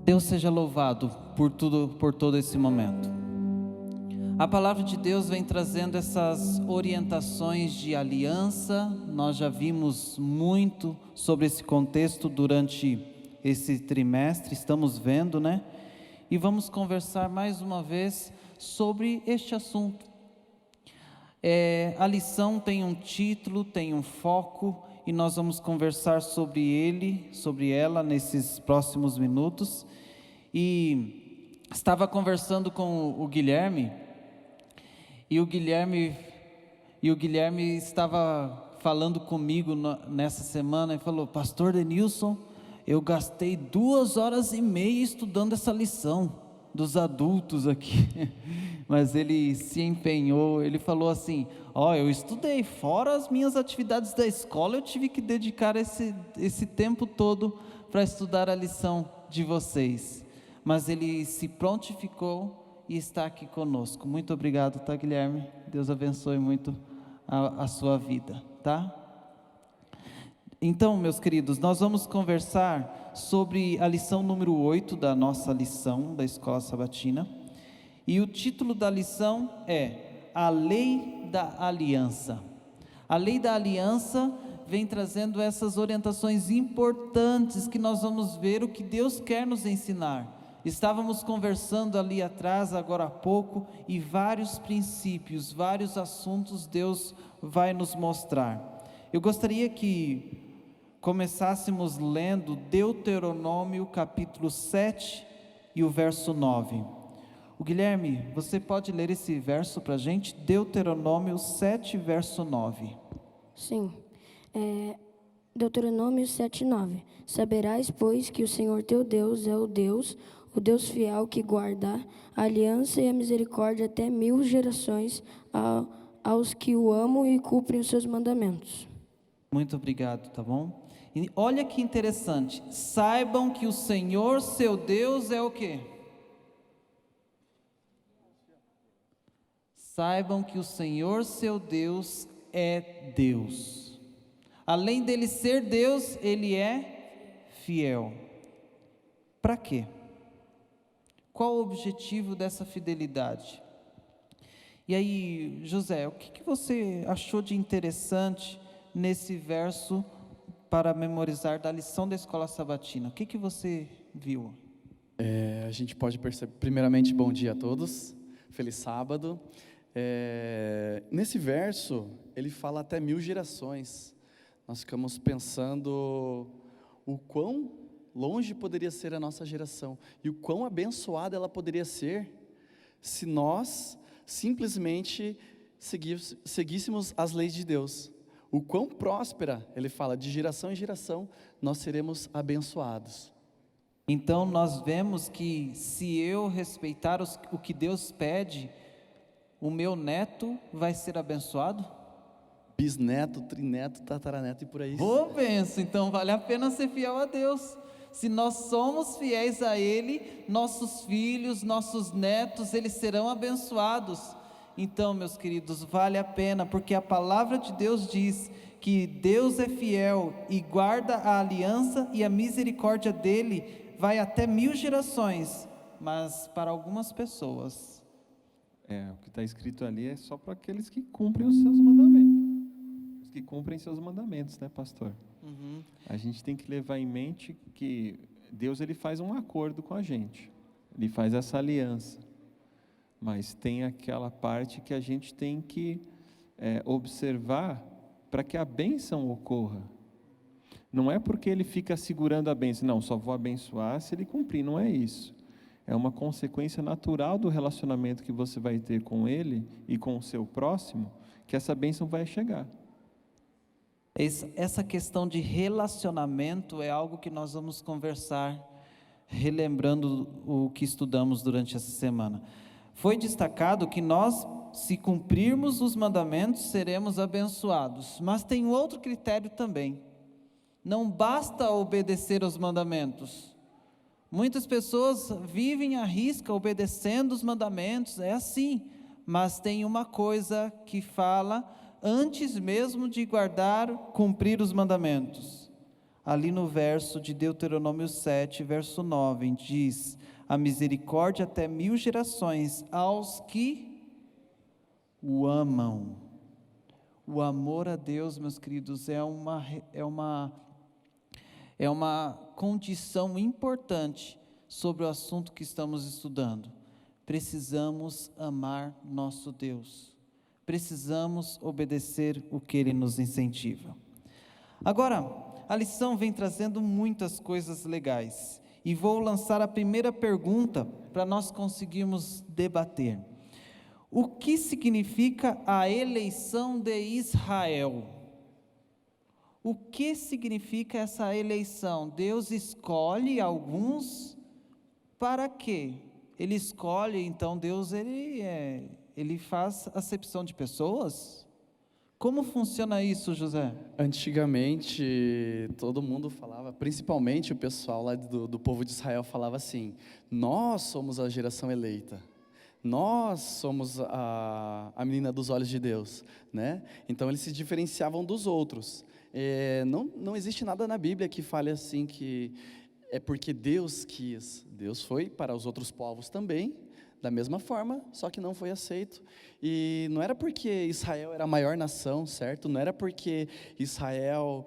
Deus seja louvado por tudo, por todo esse momento. A palavra de Deus vem trazendo essas orientações de aliança. Nós já vimos muito sobre esse contexto durante esse trimestre, estamos vendo, né? E vamos conversar mais uma vez sobre este assunto. A lição tem um título, tem um foco, e nós vamos conversar sobre ela nesses próximos minutos. E estava conversando com o Guilherme, e o Guilherme estava falando comigo nessa semana, e falou: Pastor Denilson, eu gastei 2h30 estudando essa lição dos adultos aqui, mas ele se empenhou. Ele falou assim: eu estudei, fora as minhas atividades da escola, eu tive que dedicar esse tempo todo para estudar a lição de vocês, mas ele se prontificou e está aqui conosco. Muito obrigado, tá, Guilherme? Deus abençoe muito a sua vida, tá? Então, meus queridos, nós vamos conversar sobre a lição número 8 da nossa lição da Escola Sabatina, e o título da lição é A Lei da Aliança. A Lei da Aliança vem trazendo essas orientações importantes que nós vamos ver o que Deus quer nos ensinar. Estávamos conversando ali atrás, agora há pouco, e vários princípios, vários assuntos Deus vai nos mostrar. Eu gostaria que começássemos lendo Deuteronômio capítulo 7 e o verso 9. O Guilherme, você pode ler esse verso para a gente? Deuteronômio 7, verso 9. Sim, Deuteronômio 7:9. Saberás, pois, que o Senhor teu Deus é o Deus fiel, que guarda a aliança e a misericórdia até 1000 gerações aos que o amam e cumprem os seus mandamentos. Muito obrigado, tá bom? E olha que interessante, saibam que o Senhor seu Deus é o quê? Saibam que o Senhor seu Deus é Deus. Além dele ser Deus, ele é fiel. Para quê? Qual o objetivo dessa fidelidade? E aí, José, o que você achou de interessante nesse verso para memorizar da lição da Escola Sabatina? O que você viu? A gente pode perceber, primeiramente, bom dia a todos, feliz sábado. Nesse verso, ele fala até 1000 gerações. Nós ficamos pensando o quão longe poderia ser a nossa geração e o quão abençoada ela poderia ser se nós simplesmente seguíssemos as leis de Deus. O quão próspera, ele fala, de geração em geração nós seremos abençoados. Então nós vemos que se eu respeitar o que Deus pede, o meu neto vai ser abençoado? Bisneto, trineto, tataraneto e por aí. Boa benção, então vale a pena ser fiel a Deus. Se nós somos fiéis a Ele, nossos filhos, nossos netos, eles serão abençoados. Então, meus queridos, vale a pena, porque a palavra de Deus diz que Deus é fiel e guarda a aliança, e a misericórdia dele vai até 1000 gerações, mas para algumas pessoas. O que está escrito ali é só para aqueles que cumprem os seus mandamentos. Os que cumprem seus mandamentos, né, pastor? Uhum. A gente tem que levar em mente que Deus, ele faz um acordo com a gente. Ele faz essa aliança. Mas tem aquela parte que a gente tem que observar para que a bênção ocorra. Não é porque ele fica segurando a bênção, não, só vou abençoar se ele cumprir, não é isso. É uma consequência natural do relacionamento que você vai ter com ele e com o seu próximo, que essa bênção vai chegar. Essa questão de relacionamento é algo que nós vamos conversar, relembrando o que estudamos durante essa semana. Foi destacado que nós, se cumprirmos os mandamentos, seremos abençoados. Mas tem um outro critério também. Não basta obedecer aos mandamentos. Muitas pessoas vivem à risca obedecendo os mandamentos, é assim. Mas tem uma coisa que fala antes mesmo de cumprir os mandamentos. ali no verso de Deuteronômio 7, verso 9, diz: a misericórdia até 1000 gerações aos que o amam. O amor a Deus, meus queridos, é uma condição importante sobre o assunto que estamos estudando. Precisamos amar nosso Deus. Precisamos obedecer o que Ele nos incentiva. Agora, a lição vem trazendo muitas coisas legais. E vou lançar a primeira pergunta para nós conseguirmos debater. O que significa a eleição de Israel? O que significa essa eleição? Deus escolhe alguns para quê? Ele escolhe, então Deus ele faz acepção de pessoas? Como funciona isso, José? Antigamente, todo mundo falava, principalmente o pessoal lá do povo de Israel falava assim: nós somos a geração eleita, nós somos a menina dos olhos de Deus, né? Então eles se diferenciavam dos outros. Não existe nada na Bíblia que fale assim que é porque Deus quis. Deus foi para os outros povos também, da mesma forma, só que não foi aceito. E não era porque Israel era a maior nação, certo? Não era porque Israel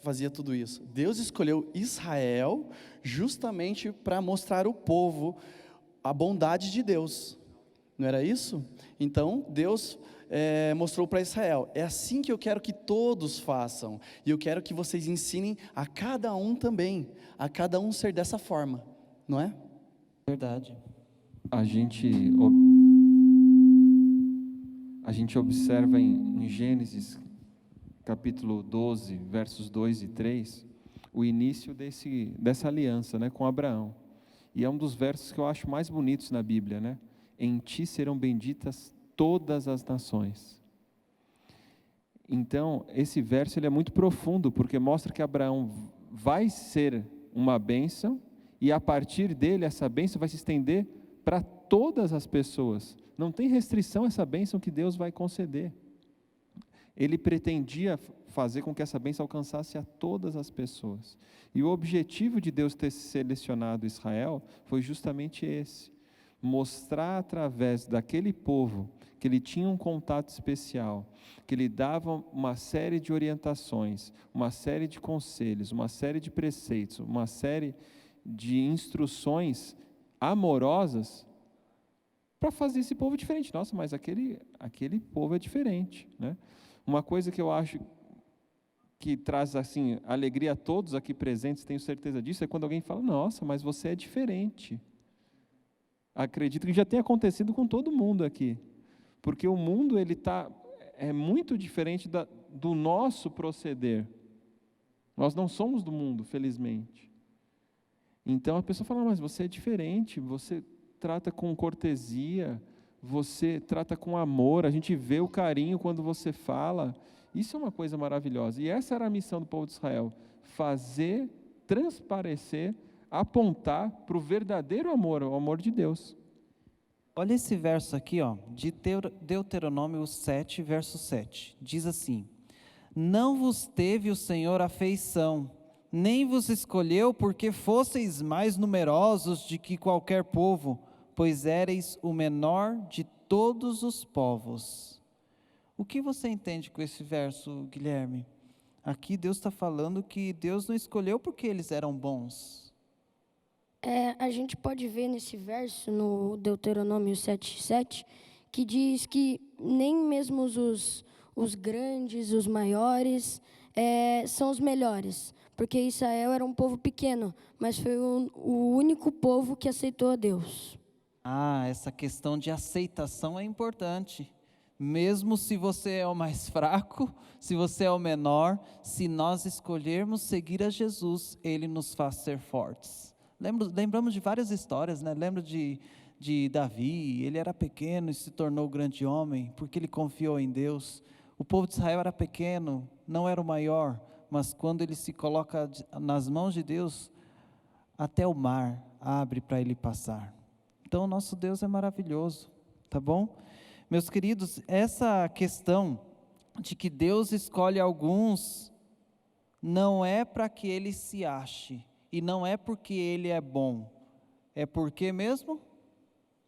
fazia tudo isso. Deus escolheu Israel justamente para mostrar ao povo a bondade de Deus. Não era isso? Então, Deus mostrou para Israel: é assim que eu quero que todos façam. E eu quero que vocês ensinem a cada um também, a cada um ser dessa forma. Não é? Verdade. A gente observa em Gênesis, capítulo 12, versos 2 e 3, o início dessa aliança, né, com Abraão. E é um dos versos que eu acho mais bonitos na Bíblia, né? Em ti serão benditas todas as nações. Então, esse verso ele é muito profundo, porque mostra que Abraão vai ser uma bênção, e a partir dele, essa bênção vai se estender para todas as pessoas. Não tem restrição essa bênção que Deus vai conceder. Ele pretendia fazer com que essa bênção alcançasse a todas as pessoas. E o objetivo de Deus ter selecionado Israel foi justamente esse: mostrar através daquele povo que ele tinha um contato especial, que ele dava uma série de orientações, uma série de conselhos, uma série de preceitos, uma série de instruções amorosas para fazer esse povo diferente. Nossa, mas aquele povo é diferente, né? Uma coisa que eu acho que traz assim alegria a todos aqui presentes, tenho certeza disso, é quando alguém fala: nossa, mas você é diferente. Acredito que já tenha acontecido com todo mundo aqui, porque o mundo é muito diferente do nosso proceder. Nós não somos do mundo, felizmente. Então a pessoa fala: mas você é diferente, você trata com cortesia, você trata com amor, a gente vê o carinho quando você fala. Isso é uma coisa maravilhosa. E essa era a missão do povo de Israel: fazer transparecer, apontar para o verdadeiro amor, o amor de Deus. Olha esse verso aqui, ó, de Deuteronômio 7, verso 7. Diz assim: não vos teve o Senhor afeição, nem vos escolheu porque fosseis mais numerosos de que qualquer povo, pois éreis o menor de todos os povos. O que você entende com esse verso, Guilherme? Aqui Deus está falando que Deus não escolheu porque eles eram bons. A gente pode ver nesse verso, no Deuteronômio 7,7, que diz que nem mesmo os grandes, os maiores, são os melhores, porque Israel era um povo pequeno, mas foi o único povo que aceitou a Deus. Essa questão de aceitação é importante. Mesmo se você é o mais fraco, se você é o menor, se nós escolhermos seguir a Jesus, Ele nos faz ser fortes. Lembramos de várias histórias, né? Lembro de Davi. Ele era pequeno e se tornou grande homem, porque ele confiou em Deus. O povo de Israel era pequeno, não era o maior, mas quando ele se coloca nas mãos de Deus, até o mar abre para ele passar. Então o nosso Deus é maravilhoso, tá bom? Meus queridos, essa questão de que Deus escolhe alguns não é para que ele se ache, e não é porque ele é bom, é porque mesmo?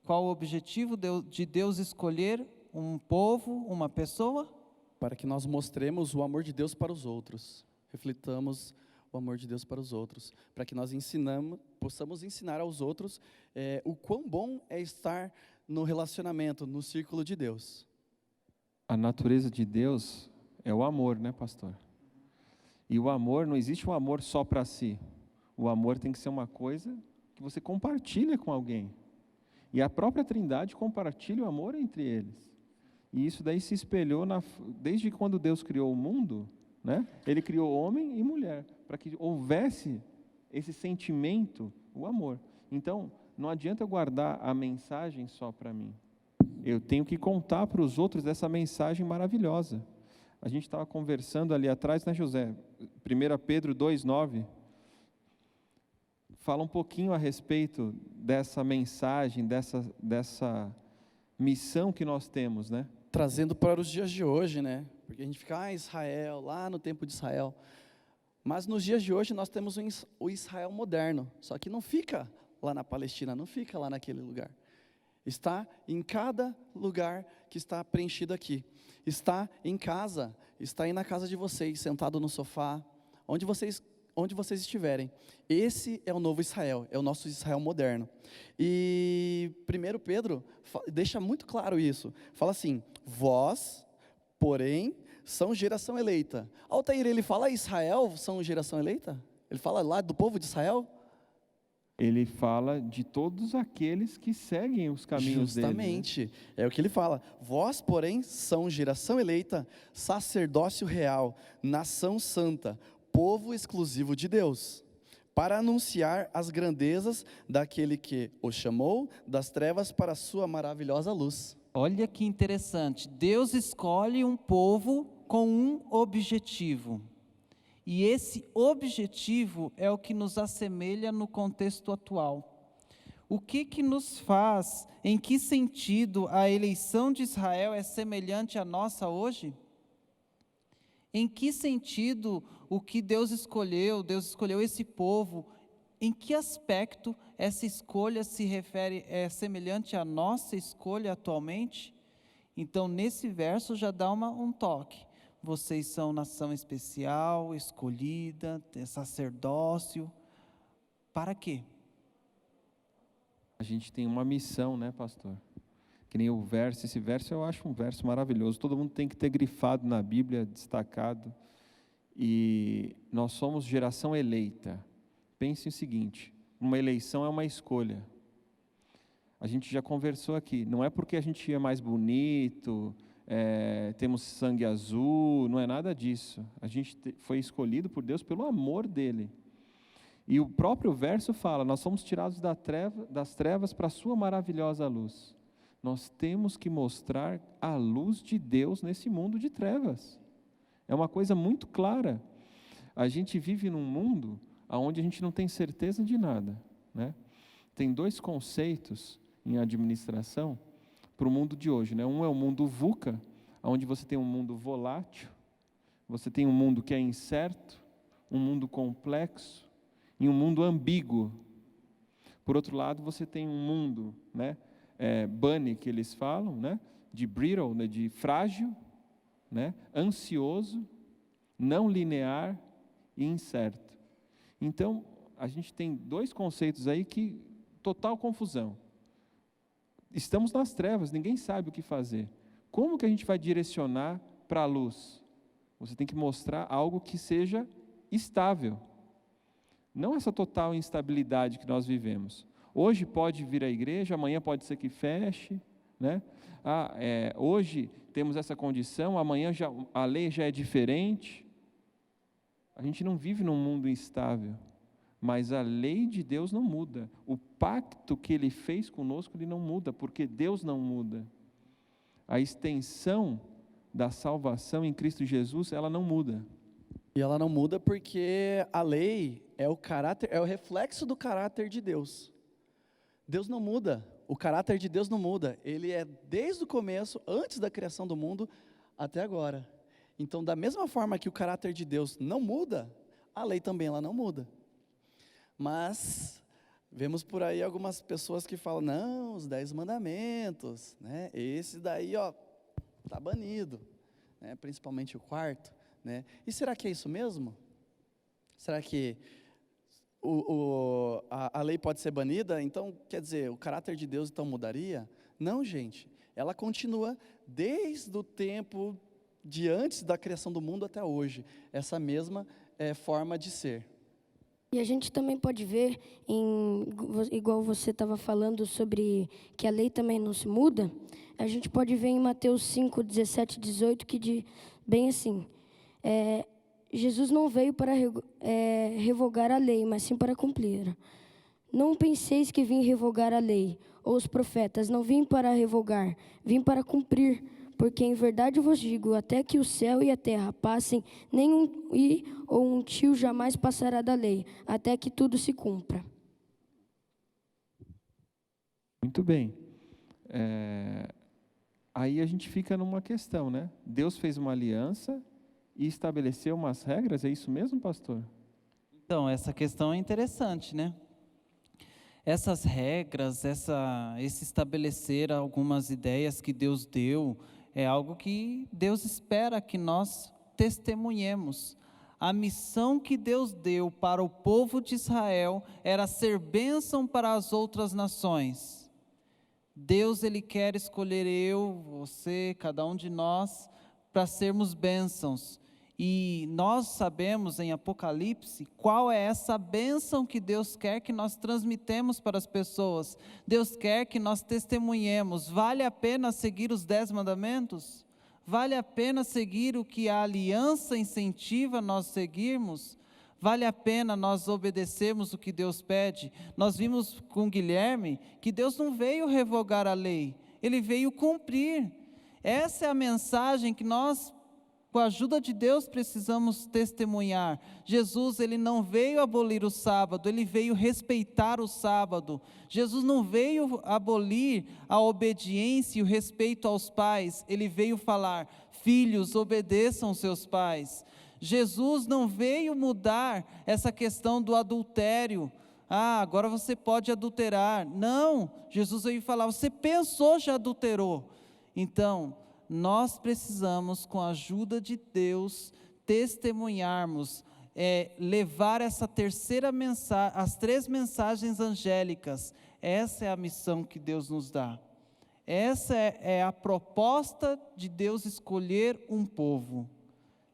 Qual o objetivo de Deus escolher um povo, uma pessoa? Para que nós mostremos o amor de Deus para os outros, reflitamos o amor de Deus para os outros, para que nós possamos ensinar aos outros o quão bom é estar no relacionamento, no círculo de Deus. A natureza de Deus é o amor, né, pastor? E o amor, não existe um amor só para si. O amor tem que ser uma coisa que você compartilha com alguém. E a própria Trindade compartilha o amor entre eles. E isso daí se espelhou desde quando Deus criou o mundo, né? Ele criou homem e mulher, para que houvesse esse sentimento, o amor. Então, não adianta eu guardar a mensagem só para mim. Eu tenho que contar para os outros dessa mensagem maravilhosa. A gente estava conversando ali atrás, né, José? 1 Pedro 2,9 fala um pouquinho a respeito dessa mensagem, dessa missão que nós temos, né? Trazendo para os dias de hoje, né? Porque a gente fica, Israel, lá no tempo de Israel. Mas nos dias de hoje nós temos o Israel moderno, só que não fica lá na Palestina, não fica lá naquele lugar. Está em cada lugar que está preenchido aqui. Está em casa, está aí na casa de vocês, sentado no sofá, onde vocês estiverem. Esse é o novo Israel, é o nosso Israel moderno. E 1 Pedro deixa muito claro isso. Fala assim, vós, porém, são geração eleita. Altair, ele fala Israel são geração eleita? Ele fala lá do povo de Israel? Ele fala de todos aqueles que seguem os caminhos dele. Justamente, é o que ele fala. Vós, porém, são geração eleita, sacerdócio real, nação santa, povo exclusivo de Deus, para anunciar as grandezas daquele que o chamou das trevas para a sua maravilhosa luz. Olha que interessante, Deus escolhe um povo com um objetivo. E esse objetivo é o que nos assemelha no contexto atual. O que nos faz, em que sentido a eleição de Israel é semelhante à nossa hoje? Em que sentido o que Deus escolheu esse povo, em que aspecto essa escolha se refere, é semelhante à nossa escolha atualmente? Então, nesse verso já dá um toque. Vocês são nação especial, escolhida, sacerdócio. Para quê? A gente tem uma missão, né, pastor? Que nem esse verso eu acho um verso maravilhoso. Todo mundo tem que ter grifado na Bíblia, destacado. E nós somos geração eleita. Pense o seguinte, uma eleição é uma escolha. A gente já conversou aqui, não é porque a gente é mais bonito, temos sangue azul, não é nada disso. A gente foi escolhido por Deus pelo amor dele. E o próprio verso fala, nós somos tirados das trevas para a sua maravilhosa luz. Nós temos que mostrar a luz de Deus nesse mundo de trevas. É uma coisa muito clara. A gente vive num mundo onde a gente não tem certeza de nada, né? Tem dois conceitos em administração para o mundo de hoje, né? Um é o mundo VUCA, onde você tem um mundo volátil, você tem um mundo que é incerto, um mundo complexo e um mundo ambíguo. Por outro lado, você tem um mundo, né? Bunny, que eles falam, né? De brittle, né? De frágil, né? Ansioso, não linear e incerto. Então, a gente tem dois conceitos aí que total confusão. Estamos nas trevas, ninguém sabe o que fazer. Como que a gente vai direcionar para a luz? Você tem que mostrar algo que seja estável. Não essa total instabilidade que nós vivemos. Hoje pode vir à igreja, amanhã pode ser que feche, né? Hoje temos essa condição, amanhã a lei já é diferente. A gente não vive num mundo instável. Mas a lei de Deus não muda. O pacto que Ele fez conosco, Ele não muda, porque Deus não muda. A extensão da salvação em Cristo Jesus, ela não muda. E ela não muda porque a lei é o reflexo do caráter de Deus. Deus não muda, o caráter de Deus não muda. Ele é desde o começo, antes da criação do mundo, até agora. Então, da mesma forma que o caráter de Deus não muda, a lei também ela não muda. Mas vemos por aí algumas pessoas que falam, não, os 10 mandamentos, né? Esse daí, ó, tá banido, né? Principalmente o quarto, né? E será que é isso mesmo? Será que a lei pode ser banida? Então, quer dizer, o caráter de Deus então mudaria? Não, gente, ela continua desde o tempo de antes da criação do mundo até hoje, essa mesma forma de ser. E a gente também pode ver, igual você estava falando sobre que a lei também não se muda, a gente pode ver em Mateus 5, 17 e 18, que diz bem assim, Jesus não veio para revogar a lei, mas sim para cumprir. Não penseis que vim revogar a lei, ou os profetas, não vim para revogar, vim para cumprir. Porque em verdade vos digo, até que o céu e a terra passem, nenhum ou um tio jamais passará da lei, até que tudo se cumpra. Muito bem. Aí a gente fica numa questão, né? Deus fez uma aliança e estabeleceu umas regras, é isso mesmo, pastor? Então, essa questão é interessante, né? Essas regras, esse estabelecer algumas ideias que Deus deu, é algo que Deus espera que nós testemunhemos. A missão que Deus deu para o povo de Israel era ser bênção para as outras nações. Deus, Ele quer escolher eu, você, cada um de nós, para sermos bênçãos. E nós sabemos em Apocalipse qual é essa bênção que Deus quer que nós transmitemos para as pessoas. Deus quer que nós testemunhemos. Vale a pena seguir os 10 mandamentos? Vale a pena seguir o que a aliança incentiva nós seguirmos? Vale a pena nós obedecermos o que Deus pede? Nós vimos com Guilherme que Deus não veio revogar a lei, Ele veio cumprir. Essa é a mensagem que nós, com a ajuda de Deus, precisamos testemunhar. Jesus, Ele não veio abolir o sábado, Ele veio respeitar o sábado. Jesus não veio abolir a obediência e o respeito aos pais, Ele veio falar, filhos, obedeçam seus pais. Jesus não veio mudar essa questão do adultério. Agora você pode adulterar. Não, Jesus veio falar, você pensou, já adulterou. Então, nós precisamos, com a ajuda de Deus, testemunharmos, levar essa terceira mensagem, as 3 mensagens angélicas. Essa é a missão que Deus nos dá. Essa é a proposta de Deus escolher um povo.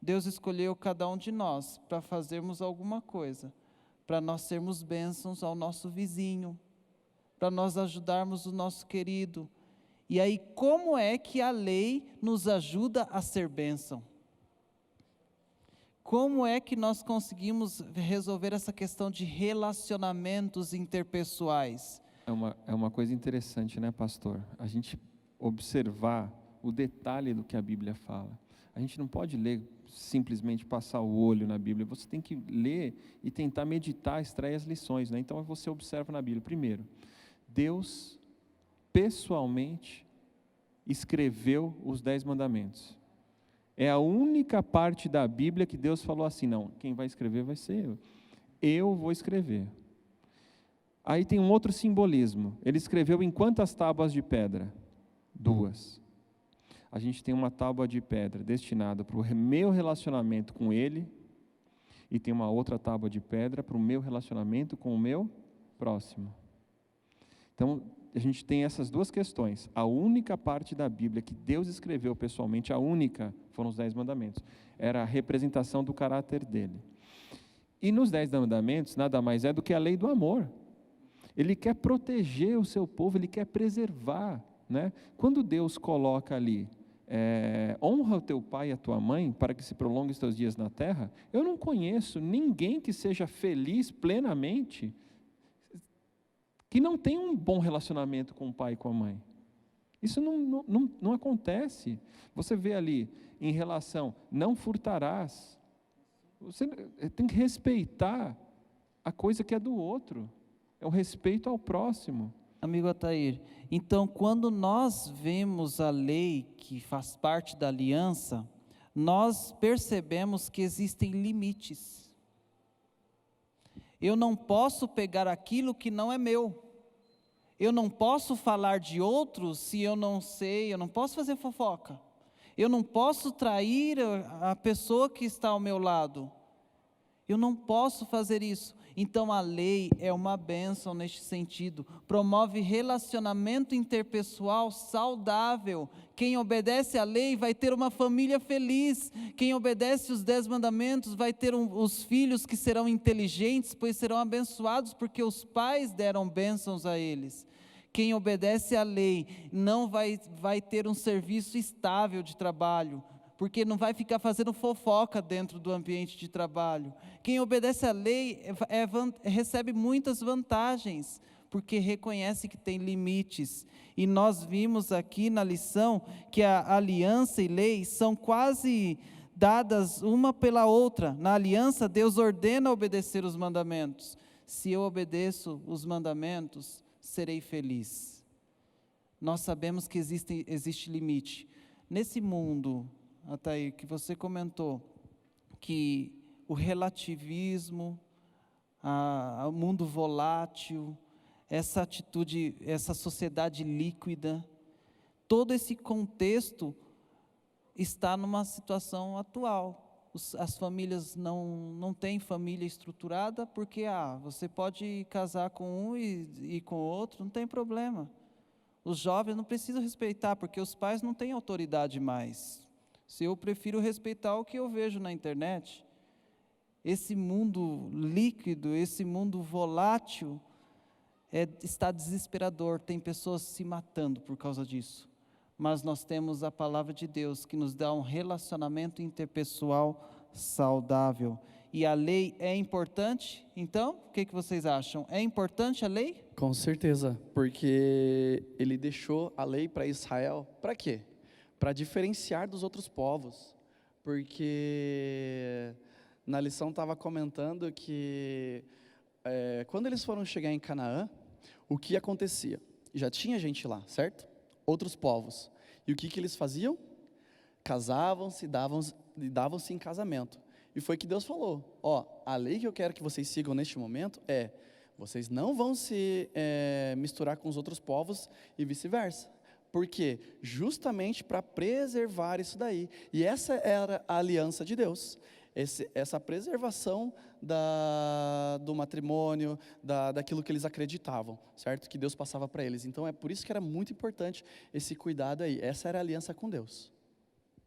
Deus escolheu cada um de nós para fazermos alguma coisa, para nós sermos bênçãos ao nosso vizinho, para nós ajudarmos o nosso querido. E aí, como é que a lei nos ajuda a ser bênção? Como é que nós conseguimos resolver essa questão de relacionamentos interpessoais? É uma coisa interessante, né, pastor? A gente observar o detalhe do que a Bíblia fala. A gente não pode ler, simplesmente passar o olho na Bíblia. Você tem que ler e tentar meditar, extrair as lições, né? Então, você observa na Bíblia. Primeiro, Deus pessoalmente escreveu os 10 mandamentos. É a única parte da Bíblia que Deus falou assim, não, quem vai escrever vai ser eu. Eu vou escrever. Aí tem um outro simbolismo. Ele escreveu em quantas tábuas de pedra? 2. A gente tem uma tábua de pedra destinada para o meu relacionamento com Ele, e tem uma outra tábua de pedra para o meu relacionamento com o meu próximo. Então, a gente tem essas 2 questões. A única parte da Bíblia que Deus escreveu pessoalmente, a única, foram os 10 mandamentos. Era a representação do caráter dele. E nos 10 mandamentos, nada mais é do que a lei do amor. Ele quer proteger o seu povo, Ele quer preservar, né? Quando Deus coloca ali, honra o teu pai e a tua mãe, para que se prolongue os teus dias na terra, eu não conheço ninguém que seja feliz plenamente, que não tem um bom relacionamento com o pai e com a mãe. Isso não acontece. Você vê ali, em relação, não furtarás. Você tem que respeitar a coisa que é do outro. É o respeito ao próximo. Amigo Atair, então quando nós vemos a lei que faz parte da aliança, nós percebemos que existem limites. Eu não posso pegar aquilo que não é meu. Eu não posso falar de outros se eu não sei, eu não posso fazer fofoca. Eu não posso trair a pessoa que está ao meu lado. Eu não posso fazer isso. Então a lei é uma bênção neste sentido. Promove relacionamento interpessoal saudável. Quem obedece à lei vai ter uma família feliz. Quem obedece os 10 mandamentos vai ter os filhos que serão inteligentes, pois serão abençoados porque os pais deram bênçãos a eles. Quem obedece à lei não vai ter um serviço estável de trabalho, porque não vai ficar fazendo fofoca dentro do ambiente de trabalho. Quem obedece à lei recebe muitas vantagens, porque reconhece que tem limites. E nós vimos aqui na lição que a aliança e lei são quase dadas uma pela outra. Na aliança, Deus ordena obedecer os mandamentos. Se eu obedeço os mandamentos, serei feliz. Nós sabemos que existe limite. Nesse mundo, Ataí, que você comentou, que o relativismo, o mundo volátil, essa atitude, essa sociedade líquida, todo esse contexto está numa situação atual. As famílias não têm família estruturada porque você pode casar com um e com o outro, não tem problema. Os jovens não precisam respeitar porque os pais não têm autoridade mais. Se eu prefiro respeitar o que eu vejo na internet, esse mundo líquido, esse mundo volátil, está desesperador, tem pessoas se matando por causa disso. Mas nós temos a palavra de Deus que nos dá um relacionamento interpessoal saudável. E a lei é importante? Então, o que vocês acham? É importante a lei? Com certeza, porque ele deixou a lei para Israel, para quê? Para diferenciar dos outros povos, porque na lição estava comentando que quando eles foram chegar em Canaã, o que acontecia? Já tinha gente lá, certo? Outros povos. E o que eles faziam? Casavam-se, davam-se em casamento. E foi que Deus falou, a lei que eu quero que vocês sigam neste momento vocês não vão se misturar com os outros povos e vice-versa. Por quê? Justamente para preservar isso daí. E essa era a aliança de Deus. Essa preservação do matrimônio, daquilo que eles acreditavam, certo? Que Deus passava para eles. Então é por isso que era muito importante esse cuidado aí. Essa era a aliança com Deus.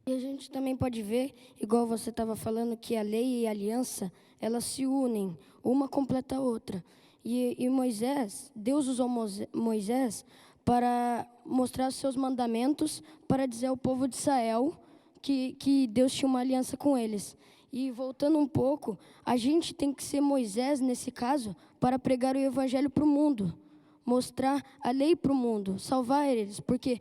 E a gente também pode ver, igual você estava falando, que a lei e a aliança, elas se unem, uma completa a outra. E Moisés, Deus usou Moisés para mostrar os seus mandamentos, para dizer ao povo de Israel que Deus tinha uma aliança com eles. E voltando um pouco, a gente tem que ser Moisés, nesse caso, para pregar o evangelho para o mundo, mostrar a lei para o mundo, salvar eles, porque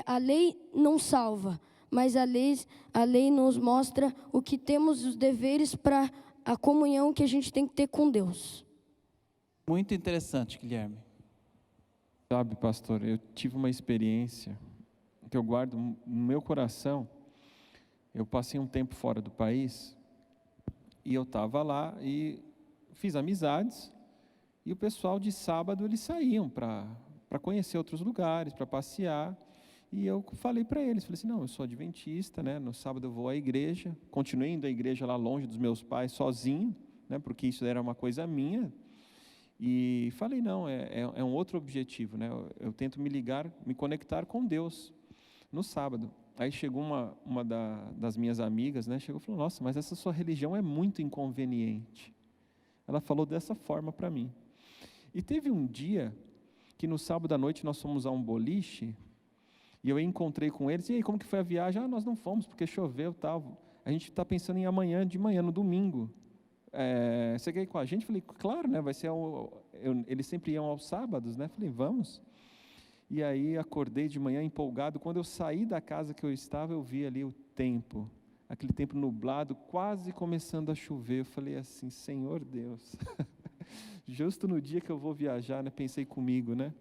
a lei não salva, mas a lei nos mostra o que temos, os deveres para a comunhão que a gente tem que ter com Deus. Muito interessante, Guilherme. Sabe, pastor, eu tive uma experiência que eu guardo no meu coração. Eu passei um tempo fora do país e eu estava lá e fiz amizades, e o pessoal de sábado eles saíam para conhecer outros lugares, para passear, e eu falei para eles, falei assim, não, eu sou adventista, né? No sábado eu vou à igreja, continuei indo à igreja lá longe dos meus pais, sozinho, né? Porque isso era uma coisa minha. E falei, não, é um outro objetivo, né? Eu tento me conectar com Deus no sábado. Aí chegou uma das minhas amigas, né? Chegou e falou, nossa, mas essa sua religião é muito inconveniente. Ela falou dessa forma para mim. E teve um dia que no sábado à noite nós fomos a um boliche, e eu encontrei com eles, e aí, como que foi a viagem? Nós não fomos, porque choveu e tal. A gente está pensando em de manhã, no domingo. Você quer ir com a gente? Falei, claro, né? Vai ser eles sempre iam aos sábados, né? Falei, vamos. E aí acordei de manhã empolgado. Quando eu saí da casa que eu estava, eu vi ali o tempo, aquele tempo nublado, quase começando a chover. Eu falei assim, Senhor Deus, justo no dia que eu vou viajar, né? Pensei comigo, né?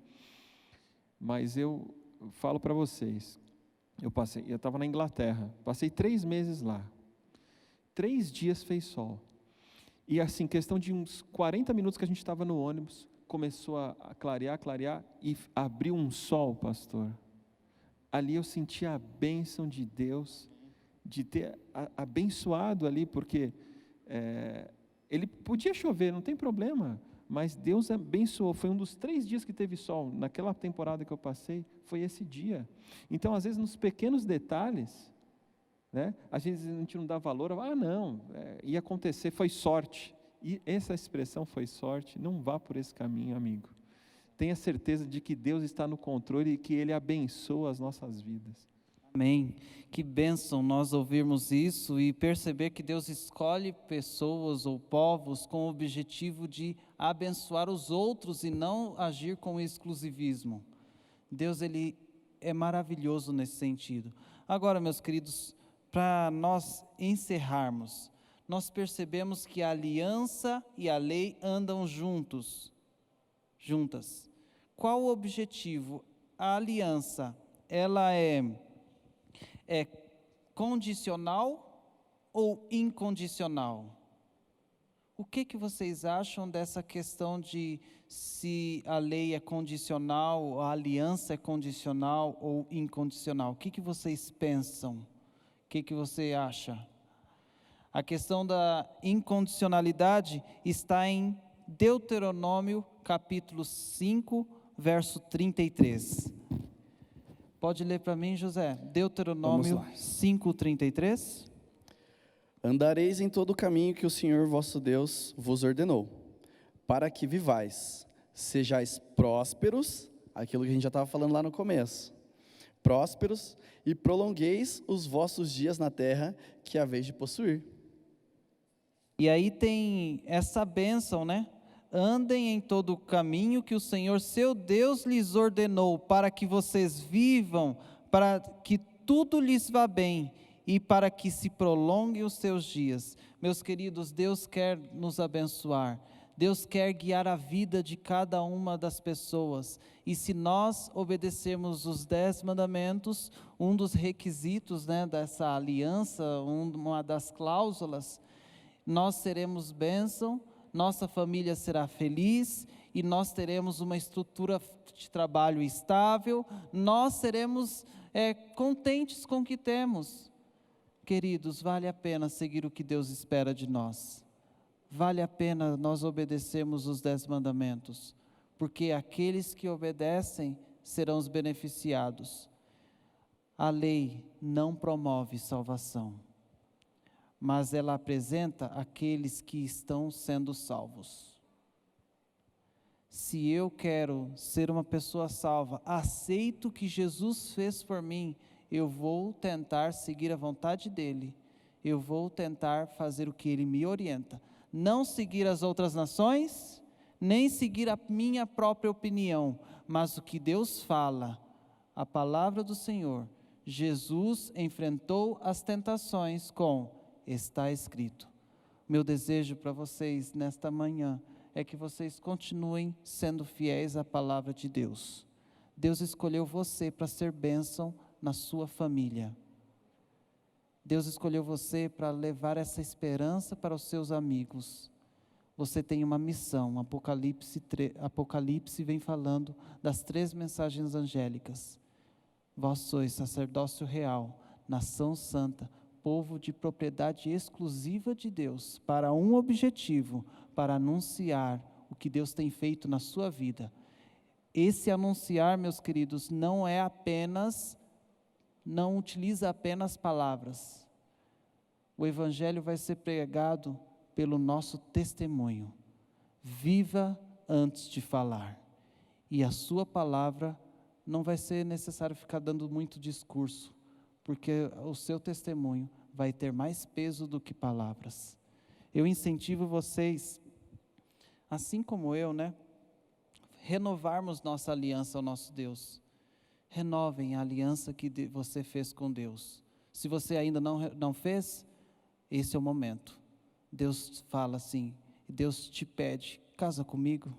Mas eu falo para vocês, eu estava na Inglaterra, passei 3 meses lá, 3 dias fez sol. E assim, questão de uns 40 minutos que a gente estava no ônibus, começou a clarear, e abriu um sol, pastor. Ali eu senti a bênção de Deus, de ter abençoado ali, porque ele podia chover, não tem problema, mas Deus abençoou. Foi um dos 3 dias que teve sol, naquela temporada que eu passei, foi esse dia. Então, às vezes, nos pequenos detalhes, né, às vezes a gente não dá valor, ia acontecer, foi sorte. E essa expressão foi sorte, não vá por esse caminho, amigo. Tenha certeza de que Deus está no controle e que Ele abençoa as nossas vidas. Amém. Que bênção nós ouvirmos isso e perceber que Deus escolhe pessoas ou povos com o objetivo de abençoar os outros e não agir com exclusivismo. Deus, Ele é maravilhoso nesse sentido. Agora, meus queridos, para nós encerrarmos, nós percebemos que a aliança e a lei andam juntas. Qual o objetivo? A aliança, ela é condicional ou incondicional? O que vocês acham dessa questão de se a lei é condicional, a aliança é condicional ou incondicional? O que vocês pensam? O que você acha? A questão da incondicionalidade está em Deuteronômio capítulo 5, verso 33. Pode ler para mim, José? Deuteronômio 5, 33. Andareis em todo o caminho que o Senhor vosso Deus vos ordenou, para que vivais, sejais prósperos, aquilo que a gente já estava falando lá no começo, prósperos, e prolongueis os vossos dias na terra que haveis de possuir. E aí tem essa bênção, né? Andem em todo o caminho que o Senhor seu Deus lhes ordenou, para que vocês vivam, para que tudo lhes vá bem e para que se prolonguem os seus dias. Meus queridos, Deus quer nos abençoar, Deus quer guiar a vida de cada uma das pessoas, e se nós obedecermos os 10 mandamentos, um dos requisitos, né, dessa aliança, uma das cláusulas, nós seremos bênção, nossa família será feliz e nós teremos uma estrutura de trabalho estável, nós seremos contentes com o que temos. Queridos, vale a pena seguir o que Deus espera de nós, vale a pena nós obedecermos os 10 mandamentos, porque aqueles que obedecem serão os beneficiados. A lei não promove salvação, mas ela apresenta aqueles que estão sendo salvos. Se eu quero ser uma pessoa salva, aceito o que Jesus fez por mim, eu vou tentar seguir a vontade dEle, eu vou tentar fazer o que Ele me orienta, não seguir as outras nações, nem seguir a minha própria opinião, mas o que Deus fala, a palavra do Senhor. Jesus enfrentou as tentações com: está escrito. Meu desejo para vocês nesta manhã é que vocês continuem sendo fiéis à palavra de Deus. Deus escolheu você para ser bênção na sua família. Deus escolheu você para levar essa esperança para os seus amigos. Você tem uma missão. Apocalipse vem falando das 3 mensagens angélicas. Vós sois sacerdócio real, nação santa, povo de propriedade exclusiva de Deus, para um objetivo, para anunciar o que Deus tem feito na sua vida. Esse anunciar, meus queridos, não utiliza apenas palavras. O Evangelho vai ser pregado pelo nosso testemunho. Viva antes de falar. E a sua palavra não vai ser necessário ficar dando muito discurso, porque o seu testemunho vai ter mais peso do que palavras. Eu incentivo vocês, assim como eu, renovarmos nossa aliança ao nosso Deus. Renovem a aliança que você fez com Deus. Se você ainda não fez, esse é o momento. Deus fala assim, Deus te pede: casa comigo.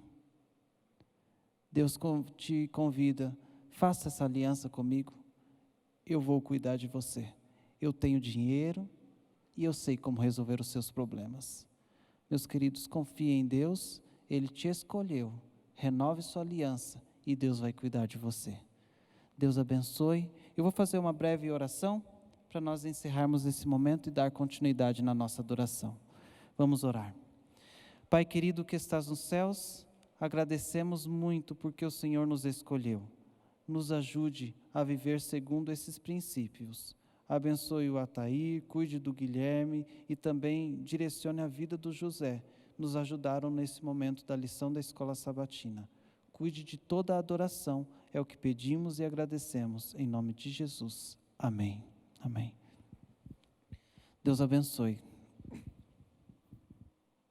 Deus te convida: faça essa aliança comigo. Eu vou cuidar de você. Eu tenho dinheiro e eu sei como resolver os seus problemas. Meus queridos, confie em Deus, Ele te escolheu, renove sua aliança e Deus vai cuidar de você. Deus abençoe. Eu vou fazer uma breve oração para nós encerrarmos esse momento e dar continuidade na nossa adoração. Vamos orar. Pai querido que estás nos céus, agradecemos muito porque o Senhor nos escolheu. Nos ajude a viver segundo esses princípios. Abençoe o Atair, cuide do Guilherme e também direcione a vida do José. Nos ajudaram nesse momento da lição da escola sabatina. Cuide de toda a adoração, é o que pedimos e agradecemos, em nome de Jesus. Amém. Amém. Deus abençoe.